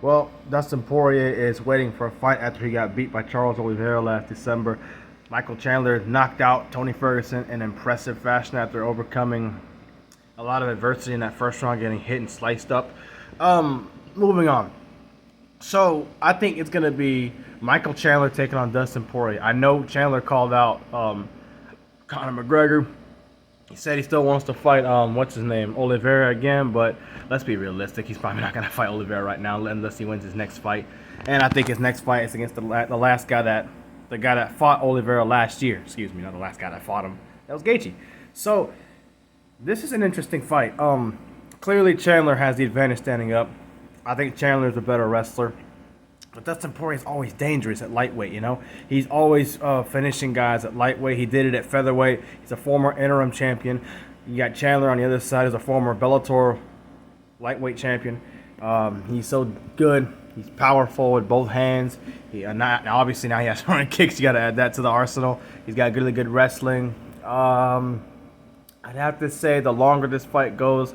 Well, Dustin Poirier is waiting for a fight after he got beat by Charles Oliveira last December. Michael Chandler knocked out Tony Ferguson in impressive fashion after overcoming a lot of adversity in that first round, getting hit and sliced up. Moving on. So I think it's going to be Michael Chandler taking on Dustin Poirier. I know Chandler called out Conor McGregor. He said he still wants to fight, what's his name, Oliveira again, but let's be realistic. He's probably not going to fight Oliveira right now unless he wins his next fight. And I think his next fight is against the guy that fought Oliveira last year. Excuse me, not the last guy that fought him. That was Gaethje. So this is an interesting fight. Clearly Chandler has the advantage standing up. I think Chandler's a better wrestler. But Dustin Poirier is always dangerous at lightweight, you know? He's always finishing guys at lightweight. He did it at featherweight. He's a former interim champion. You got Chandler on the other side as a former Bellator lightweight champion. He's so good. He's powerful with both hands. Obviously now he has running kicks. You got to add that to the arsenal. He's got really good wrestling. I'd have to say the longer this fight goes,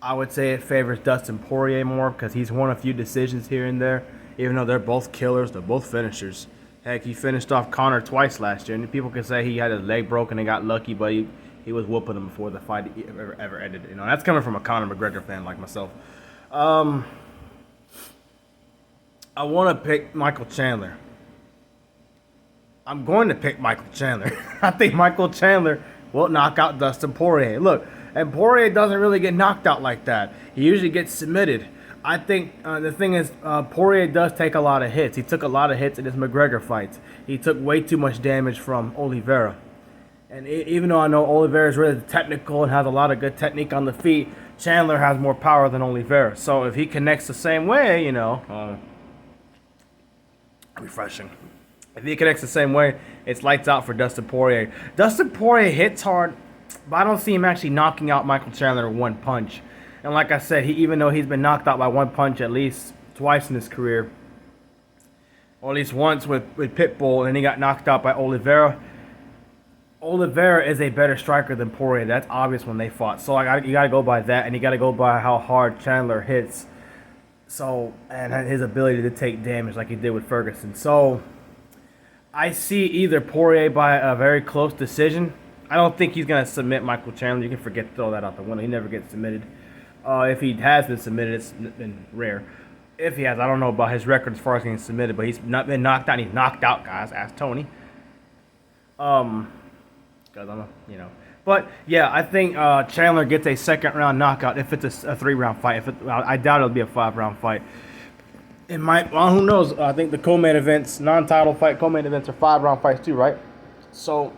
I would say it favors Dustin Poirier more because he's won a few decisions here and there. Even though they're both killers, they're both finishers. Heck, he finished off Conor twice last year, and people can say he had his leg broken and got lucky, but he was whooping him before the fight ever ended. You know, that's coming from a Conor McGregor fan like myself. I want to pick Michael Chandler. I'm going to pick Michael Chandler. I think Michael Chandler will knock out Dustin Poirier. Look, and Poirier doesn't really get knocked out like that. He usually gets submitted. I think the thing is, Poirier does take a lot of hits. He took a lot of hits in his McGregor fights. He took way too much damage from Oliveira. And even though I know Oliveira is really technical and has a lot of good technique on the feet, Chandler has more power than Oliveira. So if he connects the same way, you know, refreshing. If he connects the same way, it's lights out for Dustin Poirier. Dustin Poirier hits hard, but I don't see him actually knocking out Michael Chandler in one punch. And like I said, even though he's been knocked out by one punch at least twice in his career, or at least once with Pitbull, and he got knocked out by Oliveira. Oliveira is a better striker than Poirier. That's obvious when they fought. So you got to go by that, and you got to go by how hard Chandler hits. So, and his ability to take damage like he did with Ferguson. So I see either Poirier by a very close decision. I don't think he's going to submit Michael Chandler. You can forget to throw that out the window. He never gets submitted. If he has been submitted, it's been rare. If he has, I don't know about his record as far as getting submitted, but he's not been knocked out. He's knocked out guys. Ask Tony. Because But yeah, I think Chandler gets a second round knockout if it's a 3-round fight. I doubt it'll be a 5-round fight. It might. Well, who knows? I think the co-main events, non-title fight co-main events are 5-round fights too, right? So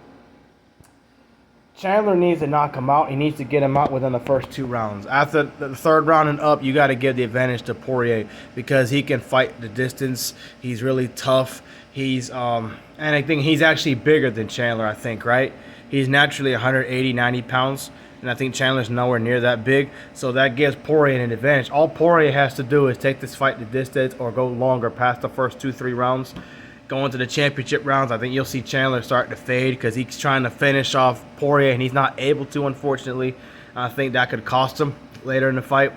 Chandler needs to knock him out. He needs to get him out within the first 2 rounds. After the 3rd round and up, you got to give the advantage to Poirier because he can fight the distance. He's really tough. And I think he's actually bigger than Chandler, I think, right? He's naturally 180, 90 pounds, and I think Chandler's nowhere near that big. So that gives Poirier an advantage. All Poirier has to do is take this fight the distance or go longer past the first 2-3 rounds. Going to the championship rounds, I think you'll see Chandler start to fade because he's trying to finish off Poirier, and he's not able to, unfortunately. I think that could cost him later in the fight.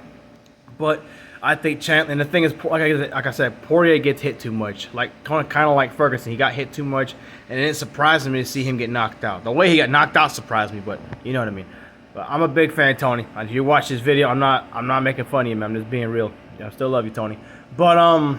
But I think Chandler, and the thing is, like I said, Poirier gets hit too much. Kind of like Ferguson. He got hit too much, and it surprised me to see him get knocked out. The way he got knocked out surprised me, but you know what I mean. But I'm a big fan of Tony. If you watch this video, I'm not making fun of you, man. I'm just being real. I still love you, Tony. But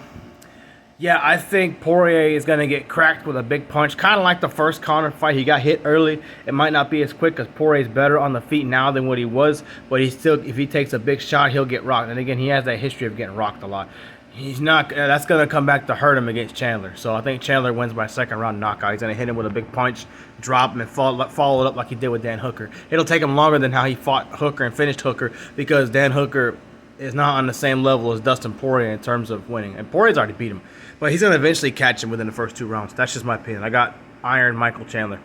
yeah, I think Poirier is going to get cracked with a big punch. Kind of like the first Conor fight. He got hit early. It might not be as quick because Poirier's better on the feet now than what he was. But if he takes a big shot, he'll get rocked. And again, he has that history of getting rocked a lot. That's going to come back to hurt him against Chandler. So I think Chandler wins by 2nd round knockout. He's going to hit him with a big punch, drop him, and follow it up like he did with Dan Hooker. It'll take him longer than how he fought Hooker and finished Hooker because Dan Hooker is not on the same level as Dustin Poirier in terms of winning. And Poirier's already beat him. But he's going to eventually catch him within the first 2 rounds. That's just my opinion. I got Iron Michael Chandler.